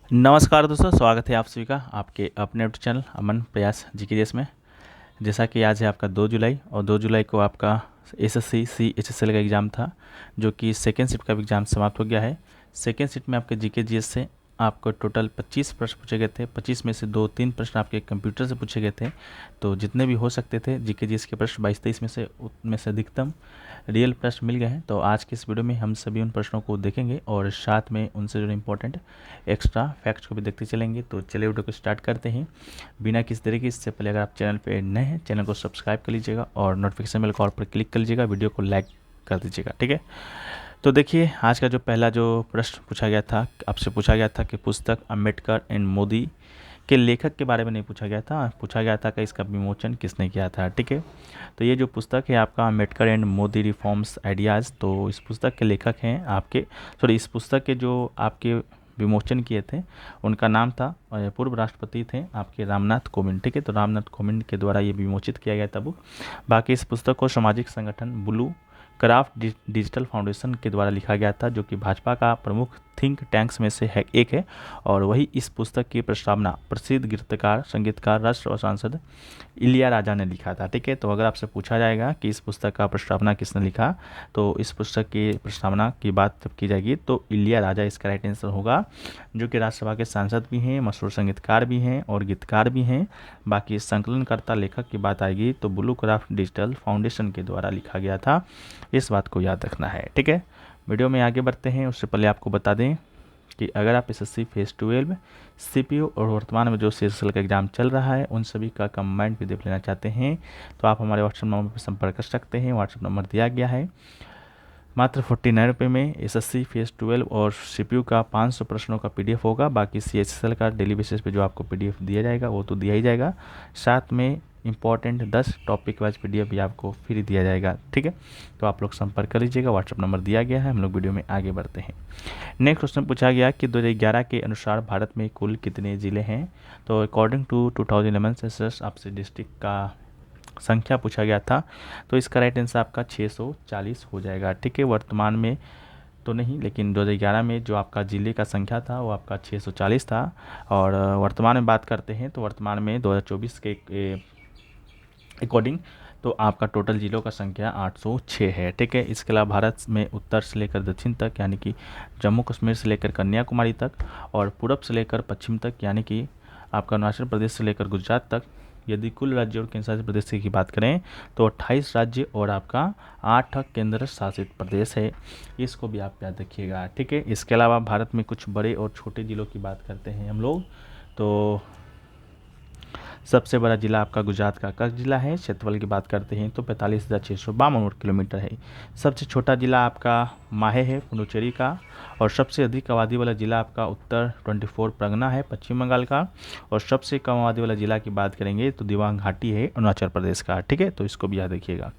नमस्कार दोस्तों, स्वागत है आप सभी का आपके अपने यूट्यूब चैनल अमन प्रयास जीके देश में। जैसा कि आज है आपका 2 जुलाई और 2 जुलाई को आपका एसएससी CHSL का एग्ज़ाम था, जो कि सेकेंड शिफ्ट का भी एग्ज़ाम समाप्त हो गया है। सेकेंड शिफ्ट में आपके जीके जीएस से आपको टोटल 25 प्रश्न पूछे गए थे। 25 में से 2-3 प्रश्न आपके कंप्यूटर से पूछे गए थे, तो जितने भी हो सकते थे जीके जीएस के प्रश्न 22-23 में से उनमें से अधिकतम रियल प्रश्न मिल गए हैं। तो आज के इस वीडियो में हम सभी उन प्रश्नों को देखेंगे और साथ में उनसे जो इम्पोर्टेंट एक्स्ट्रा फैक्ट्स को भी देखते चलेंगे। तो चलिए वीडियो को स्टार्ट करते हैं बिना किसी तरीके। इससे पहले अगर आप चैनल पे नए हैं, चैनल को सब्सक्राइब कर लीजिएगा और नोटिफिकेशन बेल कॉल पर क्लिक कर लीजिएगा, वीडियो को लाइक कर दीजिएगा, ठीक है। तो देखिए, आज का जो पहला जो प्रश्न पूछा गया था, आपसे पूछा गया था कि पुस्तक अम्बेडकर एंड मोदी के लेखक के बारे में नहीं पूछा गया था, पूछा गया था कि इसका विमोचन किसने किया था, ठीक है। तो ये जो पुस्तक है आपका Ambedkar and Modi reforms ideas, तो इस पुस्तक के लेखक हैं आपके इस पुस्तक के जो आपके विमोचन किए थे उनका नाम था, पूर्व राष्ट्रपति थे आपके रामनाथ कोविंद, ठीक है। तो रामनाथ कोविंद के द्वारा ये विमोचित किया गया था बुक। बाकी इस पुस्तक को सामाजिक संगठन ब्लू क्राफ्ट डिजिटल फाउंडेशन के द्वारा लिखा गया था, जो कि भाजपा का प्रमुख थिंक टैंक्स में से है एक है। और वही इस पुस्तक की प्रस्तावना प्रसिद्ध गीतकार, संगीतकार, राष्ट्र और सांसद इलियाराजा ने लिखा था, ठीक है। तो अगर आपसे पूछा जाएगा कि इस पुस्तक का प्रस्तावना किसने लिखा, तो इस पुस्तक की प्रस्तावना की बात जब की जाएगी तो इलियाराजा इसका राइट आंसर होगा, जो कि राज्यसभा के सांसद भी हैं, मशहूर संगीतकार भी हैं और गीतकार भी हैं। बाकी संकलनकर्ता लेखक की बात आएगी तो ब्लू क्राफ्ट डिजिटल फाउंडेशन के द्वारा लिखा गया था। इस बात को याद रखना है, ठीक है। वीडियो में आगे बढ़ते हैं उससे पहले आपको बता दें कि अगर आप एसएससी फेज 12 सीपीयू और वर्तमान में जो CHSL का एग्ज़ाम चल रहा है उन सभी का कंबाइंड PDF लेना चाहते हैं तो आप हमारे व्हाट्सएप नंबर पर संपर्क कर सकते हैं। व्हाट्सएप नंबर दिया गया है। मात्र 49 रुपये में एसएससी फेज 12 और सीपीयू का 500 प्रश्नों का PDF होगा। बाकी CHSL का डेली बेसिस पे जो आपको PDF दिया जाएगा वो तो दिया ही जाएगा, साथ में इंपॉर्टेंट 10 टॉपिक वाइज PDF भी आपको फ्री दिया जाएगा, ठीक है। तो आप लोग संपर्क कर लीजिएगा, व्हाट्सएप नंबर दिया गया है। हम लोग वीडियो में आगे बढ़ते हैं। नेक्स्ट क्वेश्चन पूछा गया कि 2011 के अनुसार भारत में कुल कितने ज़िले हैं। तो अकॉर्डिंग टू 2011 सेंसस आपसे डिस्ट्रिक्ट का संख्या पूछा गया था, तो इसका राइट आंसर आपका 640 हो जाएगा, ठीक है। वर्तमान में तो नहीं, लेकिन 2011 में जो आपका ज़िले का संख्या था वो आपका 640 था। और वर्तमान में बात करते हैं तो वर्तमान में 2024 के अकॉर्डिंग तो आपका टोटल जिलों का संख्या 806 है, ठीक है। इसके अलावा भारत में उत्तर से लेकर दक्षिण तक, यानी कि जम्मू कश्मीर से लेकर कन्याकुमारी तक, और पूरब से लेकर पश्चिम तक, यानी कि आपका अरुणाचल प्रदेश से लेकर गुजरात तक, यदि कुल राज्य और केंद्र शासित प्रदेश की बात करें तो 28 राज्य और आपका 8 केंद्र शासित प्रदेश है। इसको भी आप याद रखिएगा, ठीक है। इसके अलावा भारत में कुछ बड़े और छोटे ज़िलों की बात करते हैं हम लोग, तो सबसे बड़ा ज़िला आपका गुजरात का कच्छ जिला है। क्षेत्रफल की बात करते हैं तो 45,652 किलोमीटर है। सबसे छोटा ज़िला आपका माहे है, पुडुचेरी का। और सबसे अधिक आबादी वाला ज़िला आपका उत्तर 24 परगना है, पश्चिम बंगाल का। और सबसे कम आबादी वाला ज़िला की बात करेंगे तो दिबांग घाटी है, अरुणाचल प्रदेश का, ठीक है। तो इसको भी याद रखिएगा।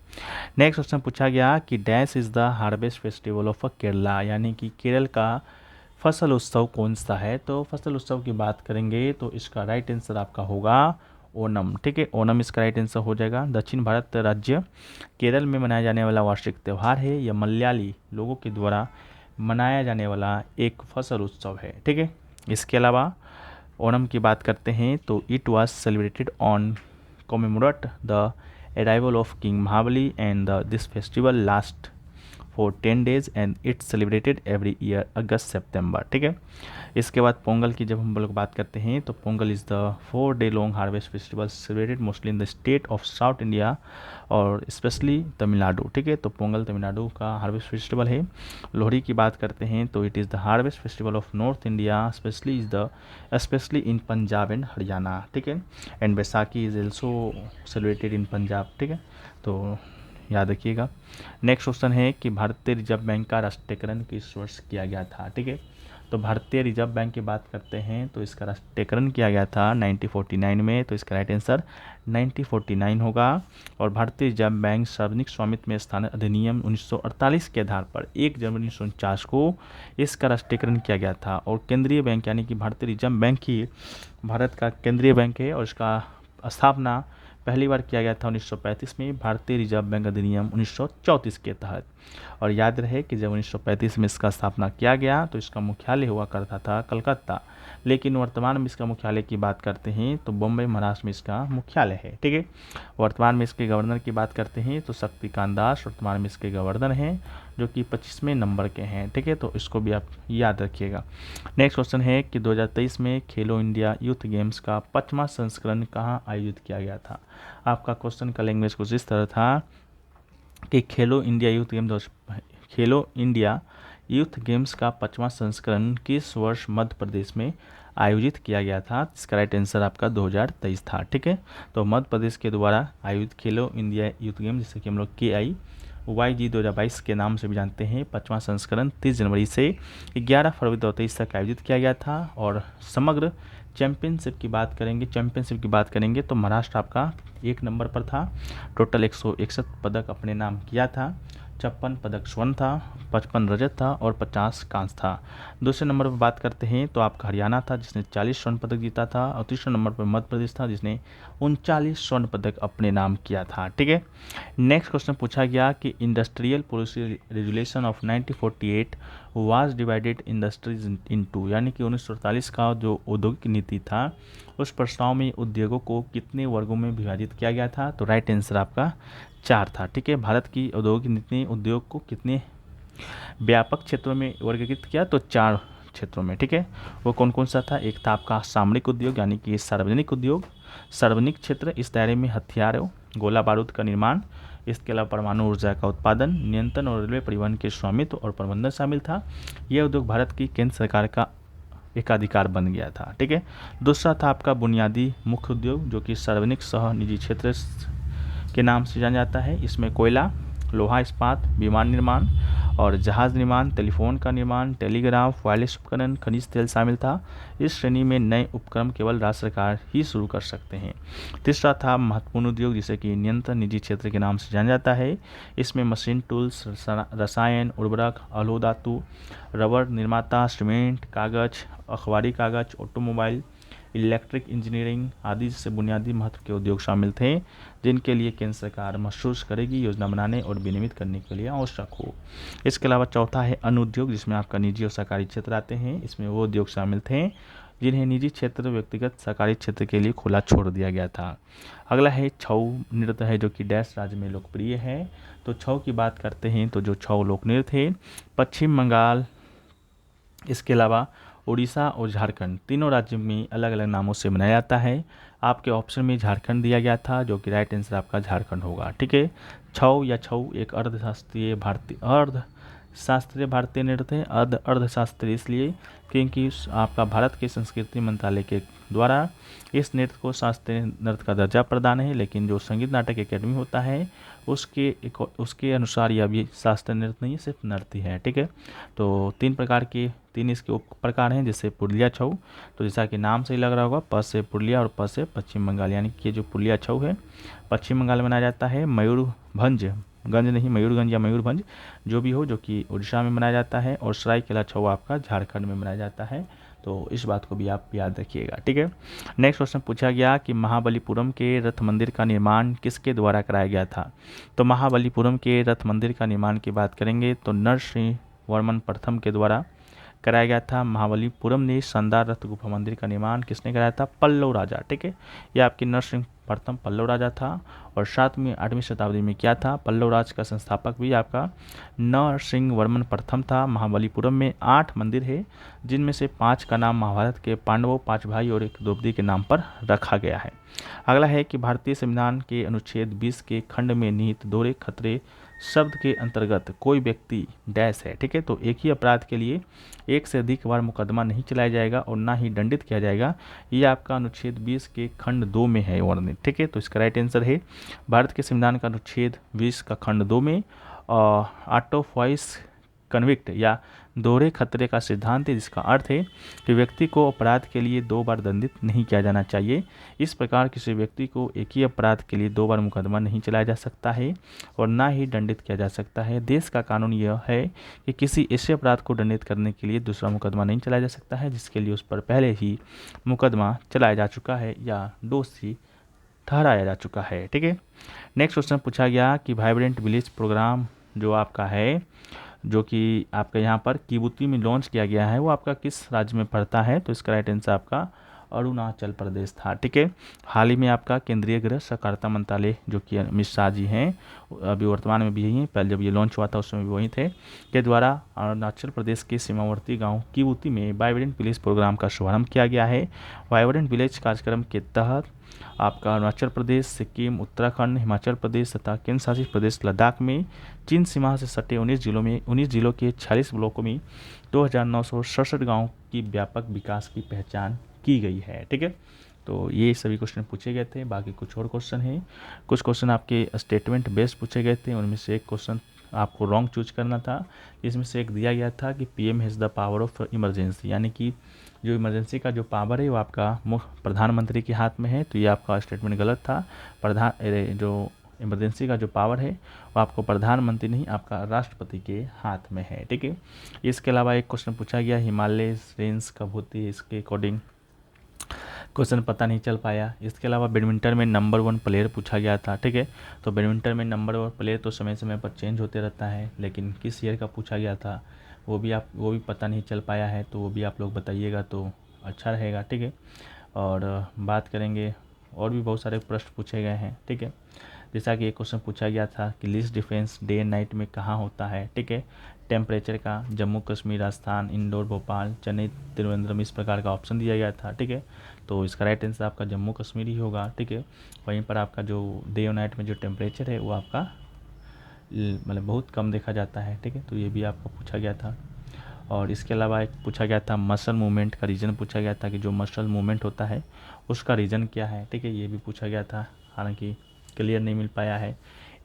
नेक्स्ट क्वेश्चन पूछा गया कि dash is the harvest festival of Kerala, यानी कि केरल का फसल उत्सव कौन सा है। तो फसल उत्सव की बात करेंगे तो इसका राइट आंसर आपका होगा ओणम, ठीक है। ओणम इसका राइट आंसर हो जाएगा। दक्षिण भारत राज्य केरल में मनाया जाने वाला वार्षिक त्यौहार है। यह मलयाली लोगों के द्वारा मनाया जाने वाला एक फसल उत्सव है, ठीक है। इसके अलावा ओणम की बात करते हैं तो it was celebrated on commemorate the arrival of king Mahabali and this festival last for 10 days and it's celebrated every year August September, ठीक है। इसके बाद पोंगल की जब हम लोग बात करते हैं तो Pongal is the 4-day long harvest festival celebrated mostly in the state of south India और स्पेशली तमिलनाडु, ठीक है। तो पोंगल तमिलनाडु का हार्वेस्ट फेस्टिवल है। लोहड़ी की बात करते हैं तो it is the harvest festival of north India specially in Punjab and Haryana, ठीक है। And Baisakhi is also celebrated in Punjab, ठीक है। तो याद रखिएगा। नेक्स्ट क्वेश्चन है कि भारतीय रिजर्व बैंक का राष्ट्रीयकरण किस वर्ष किया गया था, ठीक है। तो भारतीय रिजर्व बैंक की बात करते हैं तो इसका राष्ट्रीयकरण किया गया था 1949 में, तो इसका राइट आंसर 1949 होगा। और भारतीय रिजर्व बैंक सार्वजनिक स्वामित्व में स्थान अधिनियम 1948 के आधार पर 1 जनवरी 1949 को इसका राष्ट्रीयकरण किया गया था। और केंद्रीय बैंक यानी कि भारतीय रिजर्व बैंक ही भारत का केंद्रीय बैंक है और इसका स्थापना पहली बार किया गया था 1935 में भारतीय रिजर्व बैंक अधिनियम 1934 के तहत। और याद रहे कि जब 1935 में इसका स्थापना किया गया तो इसका मुख्यालय हुआ करता था कलकत्ता, लेकिन वर्तमान में इसका मुख्यालय की बात करते हैं तो बम्बई महाराष्ट्र में इसका मुख्यालय है। ठीक है, वर्तमान में इसके गवर्नर की बात करते हैं तो शक्तिकांत दास वर्तमान में इसके गवर्नर हैं, जो कि 25वें नंबर के हैं। ठीक है, तो इसको भी आप याद रखिएगा। नेक्स्ट क्वेश्चन है कि 2023 में खेलो इंडिया यूथ गेम्स का 5वां संस्करण कहाँ आयोजित किया गया था। आपका क्वेश्चन का लैंग्वेज कुछ इस तरह था कि खेलो इंडिया यूथ गेम्स का 5वां संस्करण किस वर्ष मध्य प्रदेश में आयोजित किया गया था। इसका राइट आंसर आपका 2023 था। ठीक है, तो मध्य प्रदेश के द्वारा आयोजित खेलो इंडिया यूथ गेम, जिसे कि हम लोग KIYG 2022 के नाम से भी जानते हैं, 5वां संस्करण 30 जनवरी से 11 फरवरी 2023 तक आयोजित किया गया था। और समग्र चैंपियनशिप की बात करेंगे तो महाराष्ट्र आपका 1 नंबर पर था। टोटल 161 पदक अपने नाम किया था, 56 पदक स्वर्ण था, 55 रजत था और 50 कांस्य था। दूसरे नंबर पर बात करते हैं तो आपका हरियाणा था, जिसने 40 स्वर्ण पदक जीता था। और तीसरे नंबर पर मध्य प्रदेश था, जिसने 39 स्वर्ण पदक अपने नाम किया था। ठीक है, नेक्स्ट क्वेश्चन पूछा गया कि industrial policy resolution of 1948 was divided industries into, यानी कि 1948 का जो औद्योगिक नीति था उस प्रस्ताव में उद्योगों को कितने वर्गों में विभाजित किया गया था। तो राइट आंसर आपका 4 था। ठीक है, भारत की औद्योगिक नीति ने उद्योग को कितने व्यापक क्षेत्रों में वर्गीकृत किया, तो 4 क्षेत्रों में। ठीक है, वो कौन कौन सा था। एक था आपका सामरिक उद्योग, यानी कि सार्वजनिक उद्योग, सार्वजनिक क्षेत्र, इस दायरे में हथियारों गोला बारूद का निर्माण, इसके अलावा परमाणु ऊर्जा का उत्पादन, नियंत्रण और रेलवे परिवहन के स्वामित्व और प्रबंधन शामिल था। यह उद्योग भारत की केंद्र सरकार का एकाधिकार बन गया था। ठीक है, दूसरा था आपका बुनियादी मुख्य उद्योग, जो कि सार्वजनिक सह निजी क्षेत्र के नाम से जाना जाता है। इसमें कोयला, लोहा इस्पात, विमान निर्माण और जहाज निर्माण, टेलीफोन का निर्माण, टेलीग्राफ, वायरलेस उपकरण, खनिज तेल शामिल था। इस श्रेणी में नए उपक्रम केवल राज्य सरकार ही शुरू कर सकते हैं। तीसरा था महत्वपूर्ण उद्योग, जिसे कि नियंत्रण निजी क्षेत्र के नाम से जाना जाता है। इसमें मशीन टूल्स, रसायन, उर्वरक, अलोह धातु, रबर निर्माता, सीमेंट, कागज, अखबारी कागज, ऑटोमोबाइल, इलेक्ट्रिक इंजीनियरिंग आदि से बुनियादी महत्व के उद्योग शामिल थे, जिनके लिए केंद्र सरकार महसूस करेगी योजना बनाने और विनियमित करने के लिए आवश्यक हो। इसके अलावा चौथा है अनुद्योग, जिसमें आपका निजी और सरकारी क्षेत्र आते हैं। इसमें वो उद्योग शामिल थे जिन्हें निजी क्षेत्र व्यक्तिगत सरकारी क्षेत्र के लिए खुला छोड़ दिया गया था। अगला है छऊ नृत्य है, जो कि डैश राज्य में लोकप्रिय है। तो छऊ की बात करते हैं तो जो छऊ लोक नृत्य थे पश्चिम बंगाल, इसके अलावा उड़ीसा और झारखंड, तीनों राज्यों में अलग अलग नामों से मनाया जाता है। आपके ऑप्शन में झारखंड दिया गया था, जो कि राइट आंसर आपका झारखंड होगा। ठीक है, छऊ या छऊ एक अर्धशास्त्रीय भारतीय नृत्य है। अर्धशास्त्रीय इसलिए क्योंकि आपका भारत के संस्कृति मंत्रालय के द्वारा इस नृत्य को शास्त्रीय नृत्य का दर्जा प्रदान है, लेकिन जो संगीत नाटक अकेडमी होता है उसके अनुसार यह भी शास्त्रीय नृत्य नहीं, सिर्फ नृत्य है। ठीक है, तो 3 इसके उप प्रकार हैं, जैसे पुरुलिया छऊ, तो जैसा कि नाम से ही लग रहा होगा, प से पुरुलिया और प से पश्चिम बंगाल, यानी कि ये जो पुरुलिया छऊ है पश्चिम बंगाल में मनाया जाता है। मयूरभंज या मयूरभंज जो भी हो, जो कि उड़ीसा में मनाया जाता है। और सरायकेला छऊ आपका झारखंड में मनाया जाता है। तो इस बात को भी आप याद रखिएगा। ठीक है, नेक्स्ट क्वेश्चन पूछा गया कि महाबलीपुरम के रथ मंदिर का निर्माण किसके द्वारा कराया गया था। तो महाबलीपुरम के रथ मंदिर का निर्माण की बात करेंगे तो नरसिंह वर्मन प्रथम के द्वारा कराया गया था। महाबलीपुरम ने शानदार रथ गुफा मंदिर का निर्माण किसने कराया था, पल्लव राजा। ठीक है, यह आपकी नरसिंह प्रथम पल्लव राजा था। और 7वीं 8वीं शताब्दी में क्या था, पल्लव राज का संस्थापक भी आपका नरसिंह वर्मन प्रथम था। महाबलीपुरम में 8 मंदिर है, जिनमें से 5 का नाम महाभारत के पांडवों 5 भाई और एक द्रौपदी के नाम पर रखा गया है। अगला है कि भारतीय संविधान के अनुच्छेद 20 के खंड में निहित दोहरे खतरे शब्द के अंतर्गत कोई व्यक्ति डैश है। ठीक है, तो एक ही अपराध के लिए एक से अधिक बार मुकदमा नहीं चलाया जाएगा और ना ही दंडित किया जाएगा। ये आपका अनुच्छेद 20 के खंड 2 में है वर्णित। ठीक है, तो इसका राइट आंसर है भारत के संविधान का अनुच्छेद 20 का खंड 2 में आउट ऑफ वॉइस कन्विक्ट या दोहरे खतरे का सिद्धांत है, जिसका अर्थ है कि व्यक्ति को अपराध के लिए 2 बार दंडित नहीं किया जाना चाहिए। इस प्रकार किसी व्यक्ति को एक ही अपराध के लिए 2 बार मुकदमा नहीं चलाया जा सकता है और ना ही दंडित किया जा सकता है। देश का कानून यह है कि किसी ऐसे अपराध को दंडित करने के लिए दूसरा मुकदमा नहीं चलाया जा सकता है जिसके लिए उस पर पहले ही मुकदमा चलाया जा चुका है या दोषी ठहराया जा चुका है। ठीक है, नेक्स्ट क्वेश्चन पूछा गया कि वाइब्रेंट विलेज प्रोग्राम जो आपका है, जो कि आपका यहाँ पर किबुती में लॉन्च किया गया है, वो आपका किस राज्य में पड़ता है? तो इसका राइट आंसर आपका अरुणाचल प्रदेश था। ठीक है, हाल ही में आपका केंद्रीय गृह सहकारिता मंत्रालय जो कि अमित शाह जी हैं, अभी वर्तमान में भी यही हैं, पहले जब ये लॉन्च हुआ था उस समय भी वही थे, के द्वारा अरुणाचल प्रदेश के सीमावर्ती गांव किबुती में वाइब्रेंट विलेज प्रोग्राम का शुभारंभ किया गया है। वाइब्रेंट विलेज कार्यक्रम के तहत आपका अरुणाचल प्रदेश, सिक्किम, उत्तराखंड, हिमाचल प्रदेश तथा केंद्र शासित प्रदेश लद्दाख में चीन सीमा से सटे 19 जिलों के 46 ब्लॉकों में 2967 गाँव की व्यापक विकास की पहचान की गई है। ठीक है, तो ये सभी क्वेश्चन पूछे गए थे। बाकी कुछ और क्वेश्चन हैं, कुछ क्वेश्चन आपके स्टेटमेंट बेस्ड पूछे गए थे, उनमें से एक क्वेश्चन आपको रॉन्ग चूज करना था। इसमें से एक दिया गया था कि PM has the power of emergency, यानी कि जो इमरजेंसी का जो पावर है वो आपका प्रधानमंत्री के हाथ में है, तो ये आपका स्टेटमेंट गलत था। जो इमरजेंसी का जो पावर है वो आपको प्रधानमंत्री नहीं, आपका राष्ट्रपति के हाथ में है। ठीक है, इसके अलावा एक क्वेश्चन पूछा गया हिमालय रेंज कब होती है, इसके अकॉर्डिंग क्वेश्चन पता नहीं चल पाया। इसके अलावा बैडमिंटन में नंबर 1 प्लेयर पूछा गया था। ठीक है, तो बैडमिंटन में नंबर 1 प्लेयर तो समय समय पर चेंज होते रहता है, लेकिन किस ईयर का पूछा गया था वो भी पता नहीं चल पाया है, तो वो भी आप लोग बताइएगा तो अच्छा रहेगा। ठीक है, और बात करेंगे और भी बहुत सारे प्रश्न पूछे गए हैं। ठीक है, जैसा कि एक क्वेश्चन पूछा गया था कि least difference day and night में कहाँ होता है। ठीक है, टेम्परेचर का जम्मू कश्मीर, राजस्थान, इंदौर, भोपाल, चेन्नई, तिरुवनंतपुरम, इस प्रकार का ऑप्शन दिया गया था। ठीक है, तो इसका राइट आंसर आपका जम्मू कश्मीर ही होगा। ठीक है, वहीं पर आपका जो डे और नाइट में जो टेम्परेचर है वो आपका मतलब बहुत कम देखा जाता है। ठीक है, तो ये भी आपका पूछा गया था। और इसके अलावा एक पूछा गया था मसल मूवमेंट का रीज़न पूछा गया था कि जो मसल मूवमेंट होता है उसका रीज़न क्या है। ठीक है, ये भी पूछा गया था, हालांकि क्लियर नहीं मिल पाया है।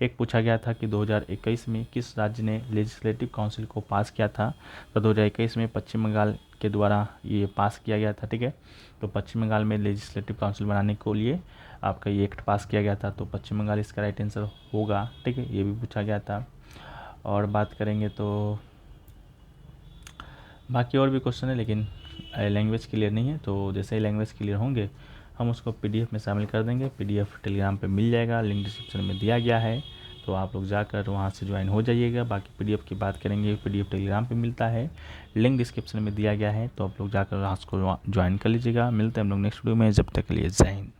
एक पूछा गया था कि 2021 में किस राज्य ने लेजिस्लेटिव काउंसिल को पास किया था, तो 2021 में पश्चिम बंगाल के द्वारा ये पास किया गया था। ठीक है, तो पश्चिम बंगाल में लेजिस्लेटिव काउंसिल बनाने के लिए आपका ये एक्ट पास किया गया था, तो पश्चिम बंगाल इसका राइट आंसर होगा। ठीक है, ये भी पूछा गया था। और बात करेंगे तो बाकी और भी क्वेश्चन है, लेकिन लैंग्वेज क्लियर नहीं है, तो जैसे ही लैंग्वेज क्लियर होंगे हम उसको पीडीएफ में शामिल कर देंगे। पीडीएफ टेलीग्राम पे मिल जाएगा, लिंक डिस्क्रिप्शन में दिया गया है, तो आप लोग जाकर वहाँ से ज्वाइन हो जाइएगा। बाकी पीडीएफ की बात करेंगे, पीडीएफ टेलीग्राम पे मिलता है, लिंक डिस्क्रिप्शन में दिया गया है, तो आप लोग जाकर उसको ज्वाइन कर लीजिएगा। मिलते हैं हम लोग नेक्स्ट वीडियो में, जब तक के लिए जय हिंद।